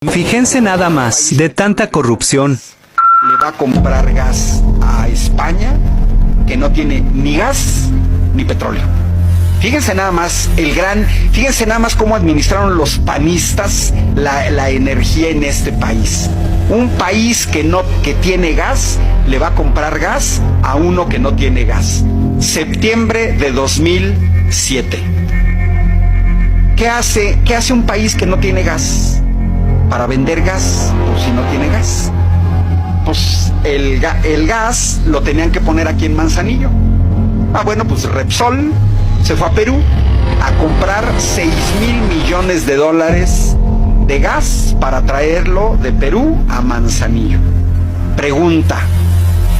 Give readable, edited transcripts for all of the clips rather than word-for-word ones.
Fíjense nada más, de tanta corrupción. Le va a comprar gas a España, que no tiene ni gas ni petróleo. Fíjense nada más fíjense nada más cómo administraron los panistas la energía en este país. Un país que tiene gas, le va a comprar gas a uno que no tiene gas. Septiembre de 2007. ¿Qué hace un país que no tiene gas? Para vender gas, pues si no tiene gas. Pues el gas lo tenían que poner aquí en Manzanillo. Bueno, pues Repsol se fue a Perú a comprar $6,000 millones de gas para traerlo de Perú a Manzanillo. Pregunta,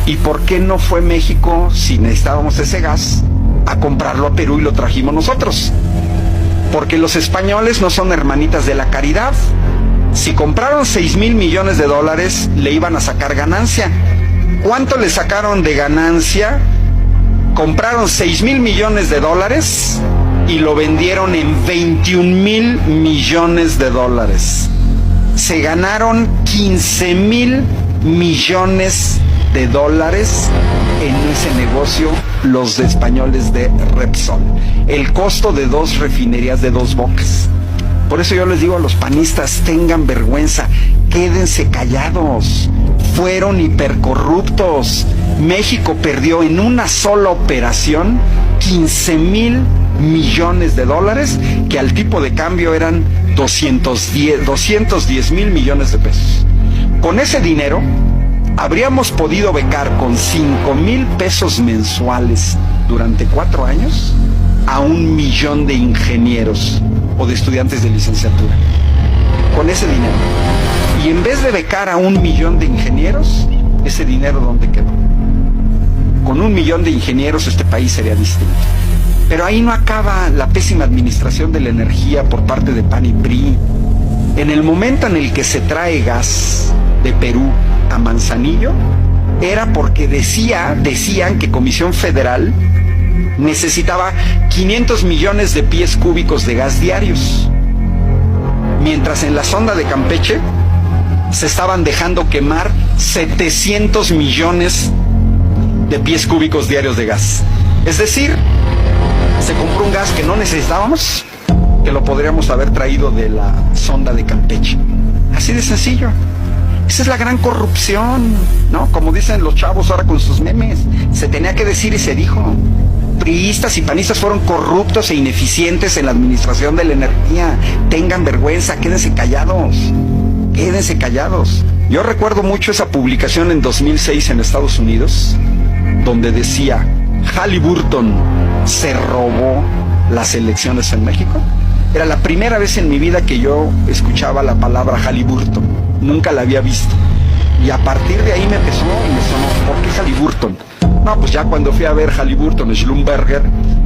¿y por qué no fue México, si necesitábamos ese gas, a comprarlo a Perú y lo trajimos nosotros? Porque los españoles no son hermanitas de la caridad. Si compraron $6,000 millones, le iban a sacar ganancia. ¿Cuánto le sacaron de ganancia? Compraron $6,000 millones y lo vendieron en $21,000 millones. Se ganaron $15,000 millones en ese negocio los españoles de Repsol. El costo de 2 refinerías de Dos Bocas. Por eso yo les digo a los panistas, tengan vergüenza, quédense callados. Fueron hipercorruptos. México perdió en una sola operación $15,000 millones, que al tipo de cambio eran 210,000 millones de pesos. Con ese dinero habríamos podido becar con 5,000 pesos mensuales durante 4 años a 1,000,000 de ingenieros o de estudiantes de licenciatura. Con ese dinero. Y en vez de becar a 1,000,000 de ingenieros, ese dinero ¿dónde quedó? Con 1,000,000 de ingenieros este país sería distinto. Pero ahí no acaba la pésima administración de la energía por parte de PAN y PRI. En el momento en el que se trae gas de Perú a Manzanillo, era porque decían que Comisión Federal necesitaba 500 millones de pies cúbicos de gas diarios. Mientras en la sonda de Campeche se estaban dejando quemar 700 millones de pies cúbicos diarios de gas. Es decir, se compró un gas que no necesitábamos, que lo podríamos haber traído de la sonda de Campeche. Así de sencillo. Esa es la gran corrupción, ¿no? Como dicen los chavos ahora con sus memes. Se tenía que decir y se dijo. Priistas y panistas fueron corruptos e ineficientes en la administración de la energía. Tengan vergüenza, quédense callados. Quédense callados. Yo recuerdo mucho esa publicación en 2006 en Estados Unidos, donde decía, Halliburton se robó las elecciones en México. Era la primera vez en mi vida que yo escuchaba la palabra Halliburton. Nunca la había visto. Y a partir de ahí me sonó, ¿por qué Halliburton? No, pues ya cuando fui a ver Halliburton, Schlumberger,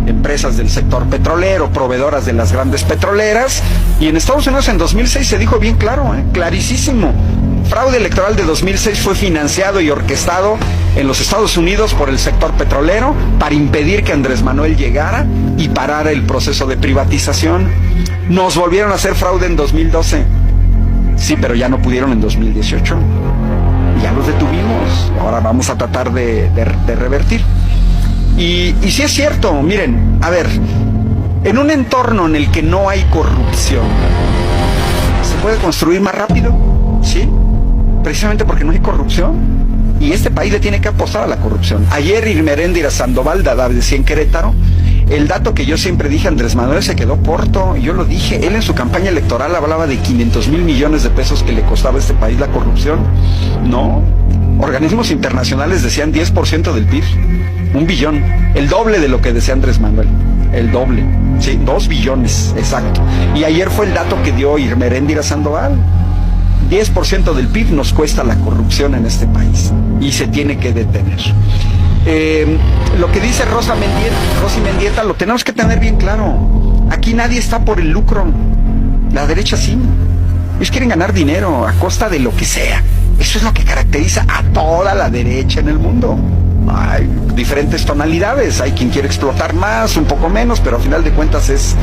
empresas del sector petrolero, proveedoras de las grandes petroleras, y en Estados Unidos en 2006 se dijo bien claro, clarísimo. Fraude electoral de 2006 fue financiado y orquestado en los Estados Unidos por el sector petrolero para impedir que Andrés Manuel llegara y parara el proceso de privatización. Nos volvieron a hacer fraude en 2012. Sí, pero ya no pudieron en 2018. Ya los detuvimos. Ahora vamos a tratar de revertir. Y sí es cierto, miren, a ver, en un entorno en el que no hay corrupción, ¿se puede construir más rápido? Sí, precisamente porque no hay corrupción. Y este país le tiene que apostar a la corrupción. Ayer Irmeréndira Sandoval decía en Querétaro, el dato que yo siempre dije, Andrés Manuel se quedó corto, y yo lo dije, él en su campaña electoral hablaba de 500,000 millones de pesos que le costaba a este país la corrupción. No, organismos internacionales decían 10% del PIB, 1 billón, el doble de lo que decía Andrés Manuel, el doble, sí, 2 billones, exacto. Y ayer fue el dato que dio Irmeréndira Sandoval. 10% del PIB nos cuesta la corrupción en este país y se tiene que detener. Lo que dice Rosy Mendieta lo tenemos que tener bien claro. Aquí nadie está por el lucro. La derecha sí. Ellos quieren ganar dinero a costa de lo que sea. Eso es lo que caracteriza a toda la derecha en el mundo. Hay diferentes tonalidades. Hay quien quiere explotar más, un poco menos, pero al final de cuentas es